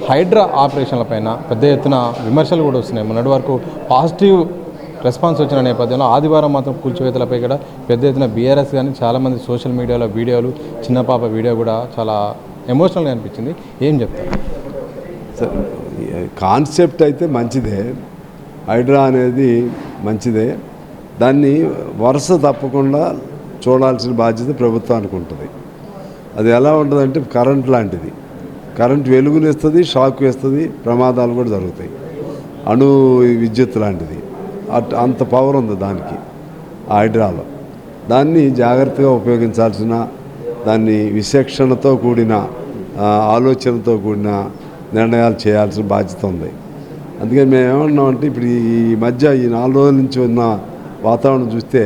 హైడ్రా ఆపరేషన్లపైన పెద్ద ఎత్తున విమర్శలు కూడా వస్తున్నాయి. మొన్నటి వరకు పాజిటివ్ రెస్పాన్స్ వచ్చిన నేపథ్యంలో ఆదివారం మాత్రం కూల్చివేతలపై కూడా పెద్ద ఎత్తున బీఆర్ఎస్ కానీ చాలామంది సోషల్ మీడియాలో వీడియోలు, చిన్న పాప వీడియో కూడా చాలా ఎమోషనల్గా అనిపించింది. ఏం చెప్తారు? కాన్సెప్ట్ అయితే మంచిదే, హైడ్రా అనేది మంచిదే. దాన్ని వరుస తప్పకుండా చూడాల్సిన బాధ్యత ప్రభుత్వానికి ఉంటుంది. అది ఎలా ఉంటుందంటే కరెంట్ లాంటిది. కరెంట్ వెలుగులు ఇస్తుంది, షాక్ వేస్తుంది, ప్రమాదాలు కూడా జరుగుతాయి. అణు విద్యుత్ లాంటిది, అంత పవర్ ఉంది దానికి, ఆ హైడ్రాలో. దాన్ని జాగ్రత్తగా ఉపయోగించాల్సిన, దాన్ని విచక్షణతో కూడిన ఆలోచనతో కూడిన నిర్ణయాలు చేయాల్సిన బాధ్యత ఉంది. అందుకని మేము ఏమన్నామంటే ఇప్పుడు ఈ మధ్య ఈ 4 రోజుల నుంచి ఉన్న వాతావరణం చూస్తే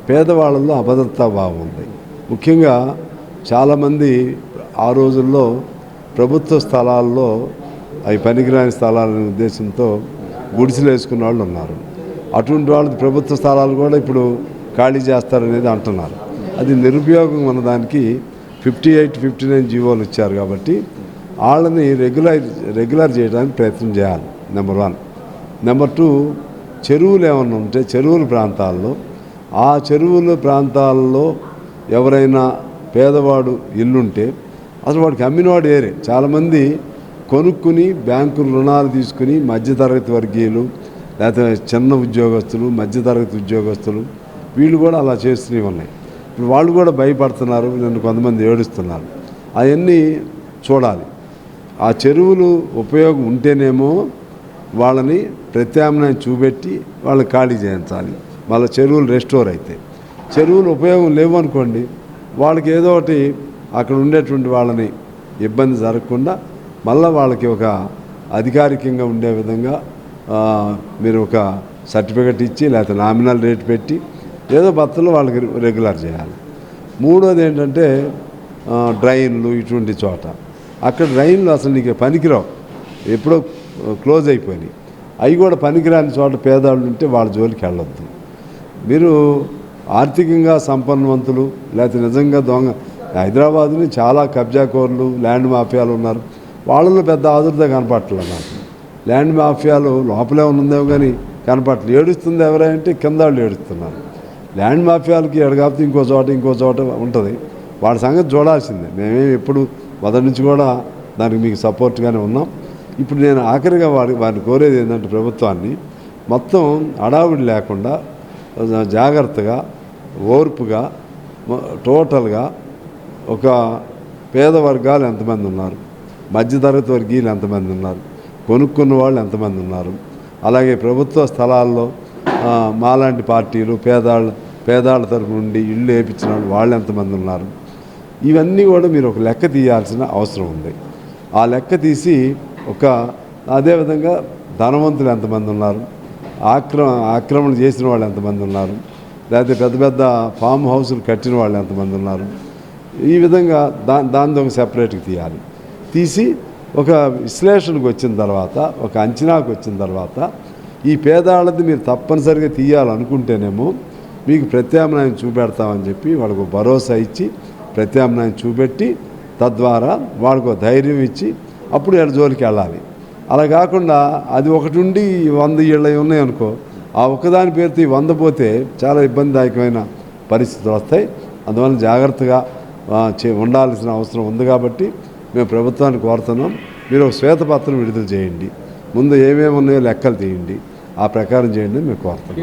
పేదవాళ్ళల్లో అభద్రతా భావం ఉంది. ముఖ్యంగా చాలామంది ఆ రోజుల్లో ప్రభుత్వ స్థలాల్లో అవి పనికిరాని స్థలాలనే ఉద్దేశంతో గుడిసెలు వేసుకున్న వాళ్ళు ఉన్నారు. అటువంటి వాళ్ళు ప్రభుత్వ స్థలాలు కూడా ఇప్పుడు ఖాళీ చేస్తారనేది అంటున్నారు. అది నిరుపయోగం ఉన్నదానికి 58, 59 జీవోలు ఇచ్చారు. కాబట్టి వాళ్ళని రెగ్యులర్ చేయడానికి ప్రయత్నం చేయాలి. నెంబర్ 1. నెంబర్ 2, చెరువులు ఏమన్నా ఉంటే చెరువుల ప్రాంతాల్లో, ఆ చెరువుల ప్రాంతాల్లో ఎవరైనా పేదవాడు ఇల్లుంటే అసలు వాడికి అమ్మినవాడు ఏరే. చాలామంది కొనుక్కుని బ్యాంకులు రుణాలు తీసుకుని మధ్యతరగతి వర్గీయులు, లేకపోతే చిన్న ఉద్యోగస్తులు, మధ్యతరగతి ఉద్యోగస్తులు, వీళ్ళు కూడా అలా చేస్తూనే ఉన్నాయి. ఇప్పుడు వాళ్ళు కూడా భయపడుతున్నారు, నన్ను కొంతమంది ఏడుస్తున్నారు. అవన్నీ చూడాలి. ఆ చెరువులు ఉపయోగం ఉంటేనేమో వాళ్ళని ప్రత్యామ్నాయం చూపెట్టి వాళ్ళని ఖాళీ చేయించాలి. మళ్ళీ చెరువులు రెస్టోర్ అయితే, చెరువులు ఉపయోగం లేవు అనుకోండి, వాళ్ళకి ఏదో ఒకటి అక్కడ ఉండేటువంటి వాళ్ళని ఇబ్బంది జరగకుండా మళ్ళీ వాళ్ళకి ఒక అధికారికంగా ఉండే విధంగా మీరు ఒక సర్టిఫికెట్ ఇచ్చి లేకపోతే నామినల్ రేట్ పెట్టి ఏదో బత్తలో వాళ్ళకి రెగ్యులర్ చేయాలి. 3వది ఏంటంటే డ్రైన్లు, ఇటువంటి చోట అక్కడ డ్రైన్లు అసలు నీకు పనికిరావు, ఎప్పుడో క్లోజ్ అయిపోయినాయి. అవి కూడా పనికిరాని చోట పేదవాళ్ళు ఉంటే వాళ్ళ జోలికి వెళ్ళొద్దు. మీరు ఆర్థికంగా సంపన్నవంతులు లేకపోతే నిజంగా దొంగ, హైదరాబాదుని చాలా కబ్జాకోర్లు, ల్యాండ్ మాఫియాలు ఉన్నారు. వాళ్ళలో పెద్ద ఆదుర్దా కనపట్టలేదు నాకు. ల్యాండ్ మాఫియాలు లోపలే ఉందేమో కానీ కనపట్టలేదు. ఏడుస్తుంది ఎవరంటే కింద వాళ్ళు ఏడుస్తున్నారు. ల్యాండ్ మాఫియాలకి ఎడగాపితే ఇంకో చోట ఉంటుంది. వాళ్ళ సంగతి చూడాల్సిందే. మేమేమి ఎప్పుడు మొదటి నుంచి కూడా దానికి మీకు సపోర్ట్గానే ఉన్నాం. ఇప్పుడు నేను ఆఖరిగా వారిని కోరేది ఏంటంటే ప్రభుత్వాన్ని మొత్తం హడావుడి లేకుండా జాగ్రత్తగా, ఓర్పుగా, టోటల్గా ఒక పేద వర్గాలు ఎంతమంది ఉన్నారు, మధ్యతరగతి వర్గీయులు ఎంతమంది ఉన్నారు, కొనుక్కున్న వాళ్ళు ఎంతమంది ఉన్నారు, అలాగే ప్రభుత్వ స్థలాల్లో మాలాంటి పార్టీలు పేదాళ్ళ తరపు నుండి ఇళ్ళు వేయించిన వాళ్ళు ఎంతమంది ఉన్నారు, ఇవన్నీ కూడా మీరు ఒక లెక్క తీయాల్సిన అవసరం ఉంది. ఆ లెక్క తీసి అదేవిధంగా ధనవంతులు ఎంతమంది ఉన్నారు, ఆక్రమణ చేసిన వాళ్ళు ఎంతమంది ఉన్నారు, లేకపోతే పెద్ద పెద్ద ఫామ్ హౌసులు కట్టిన వాళ్ళు ఎంతమంది ఉన్నారు, ఈ విధంగా దాన్ని ఒక సెపరేట్గా తీయాలి. తీసి ఒక విశ్లేషణకు వచ్చిన తర్వాత, ఒక అంచనాకు వచ్చిన తర్వాత ఈ పేదవాళ్ళది మీరు తప్పనిసరిగా తీయాలనుకుంటేనేమో మీకు ప్రత్యామ్నాయం చూపెడతామని చెప్పి వాళ్ళకు భరోసా ఇచ్చి ప్రత్యామ్నాయం చూపెట్టి తద్వారా వాళ్ళకు ధైర్యం ఇచ్చి అప్పుడు వీళ్ళ జోలికి వెళ్ళాలి. అలా కాకుండా అది ఒకటి ఉండి 100 ఇళ్ళు ఉన్నాయనుకో, ఆ ఒక్కదాని పేరుతో 100 పోతే చాలా ఇబ్బందిదాయకమైన పరిస్థితులు వస్తాయి. అందువల్ల జాగ్రత్తగా ఉండాల్సిన అవసరం ఉంది. కాబట్టి మేము ప్రభుత్వాన్ని కోరుతున్నాం, మీరు ఒక శ్వేతపత్రం విడుదల చేయండి, ముందు ఏమేమి ఉన్నాయో లెక్కలు తీయండి, ఆ ప్రకారం చేయండి మేము కోరుతున్నాం.